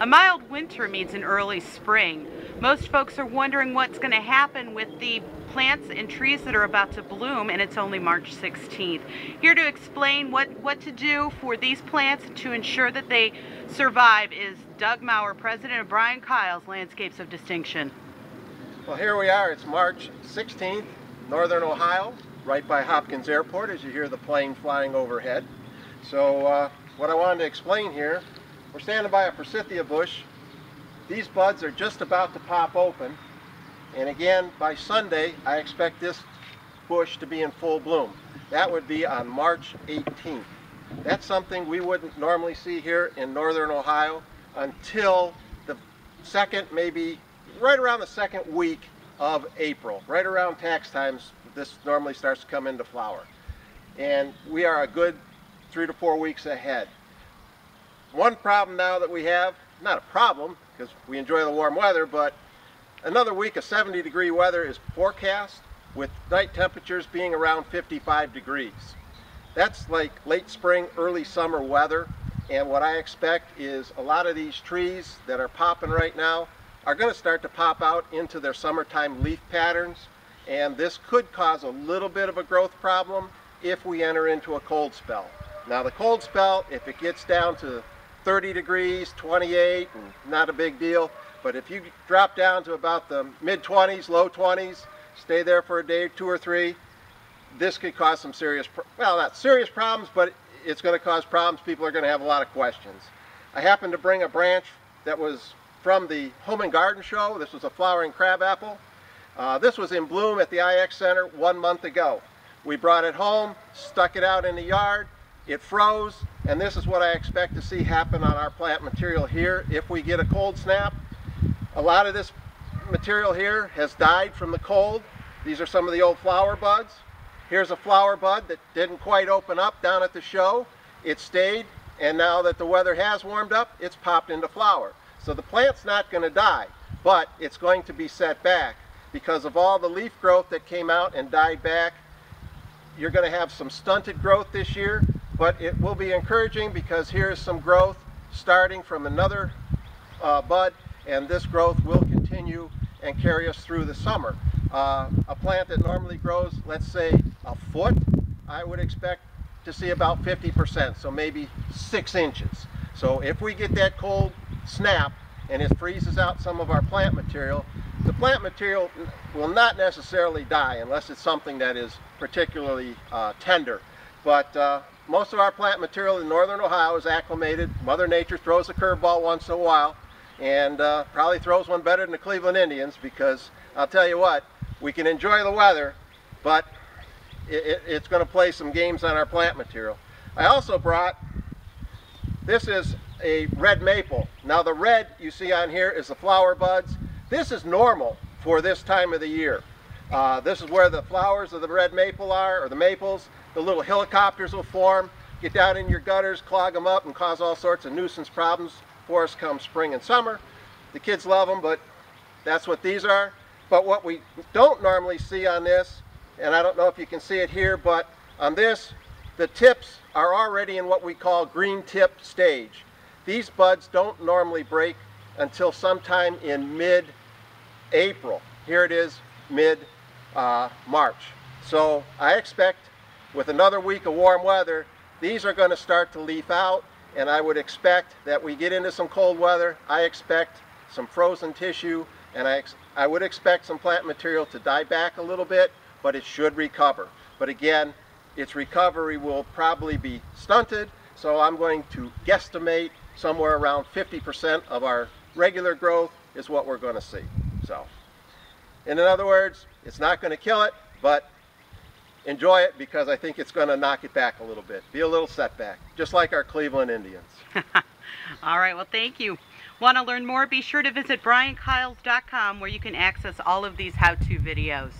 A mild winter means an early spring. Most folks are wondering what's going to happen with the plants and trees that are about to bloom, and it's only March 16th. Here to explain what to do for these plants to ensure that they survive is Doug Maurer, president of Brian Kyle's Landscapes of Distinction. Well, here we are. It's March 16th, northern Ohio, right by Hopkins Airport, as you hear the plane flying overhead. So what I wanted to explain here, we're standing by a forsythia bush. These buds are just about to pop open, and again by Sunday I expect this bush to be in full bloom. That would be on March 18th. That's something we wouldn't normally see here in northern Ohio until the second, maybe right around the second week of April. Right around tax times, this normally starts to come into flower. And we are a good 3 to 4 weeks ahead. One problem now that we have, not a problem because we enjoy the warm weather, but another week of 70-degree weather is forecast with night temperatures being around 55 degrees. That's like late spring, early summer weather, and what I expect is a lot of these trees that are popping right now are going to start to pop out into their summertime leaf patterns, and this could cause a little bit of a growth problem if we enter into a cold spell. Now the cold spell, if it gets down to 30 degrees, 28, and not a big deal, but if you drop down to about the mid-20s, low 20s, stay there for a day, 2 or 3, this could cause some serious, well, not serious problems, but it's going to cause problems. People are going to have a lot of questions. I happened to bring a branch that was from the Home and Garden Show. This was a flowering crabapple. This was in bloom at the IX Center 1 month ago. We brought it home, stuck it out in the yard, it froze, and this is what I expect to see happen on our plant material here if we get a cold snap. A lot of this material here has died from the cold. These are some of the old flower buds. Here's a flower bud that didn't quite open up down at the show. It stayed, and now that the weather has warmed up, it's popped into flower. So the plant's not going to die, but it's going to be set back because of all the leaf growth that came out and died back. You're going to have some stunted growth this year, but it will be encouraging because here's some growth starting from another bud, and this growth will continue and carry us through the summer. A plant that normally grows, let's say, a foot, I would expect to see about 50%, so maybe 6 inches. So if we get that cold snap and it freezes out some of our plant material, the plant material will not necessarily die unless it's something that is particularly tender. But most of our plant material in northern Ohio is acclimated. Mother Nature throws a curveball once in a while, and probably throws one better than the Cleveland Indians, because I'll tell you what, we can enjoy the weather, but it's going to play some games on our plant material. I also brought, this is a red maple. Now the red you see on here is the flower buds. This is normal for this time of the year. This is where the flowers of the red maple are, or the maples. The little helicopters will form, get down in your gutters, clog them up, and cause all sorts of nuisance problems for us come spring and summer. The kids love them, but that's what these are. But what we don't normally see on this, and I don't know if you can see it here, but on this, the tips are already in what we call green tip stage. These buds don't normally break until sometime in mid-April. Here it is, mid-March. So I expect with another week of warm weather, these are going to start to leaf out, and I would expect that we get into some cold weather. I expect some frozen tissue, and I would expect some plant material to die back a little bit, but it should recover. But again, its recovery will probably be stunted, so I'm going to guesstimate somewhere around 50% of our regular growth is what we're going to see. So, in other words, it's not going to kill it, but enjoy it, because I think it's going to knock it back a little bit. Be a little setback, just like our Cleveland Indians. All right, well, thank you. Want to learn more? Be sure to visit briankyles.com, where you can access all of these how-to videos.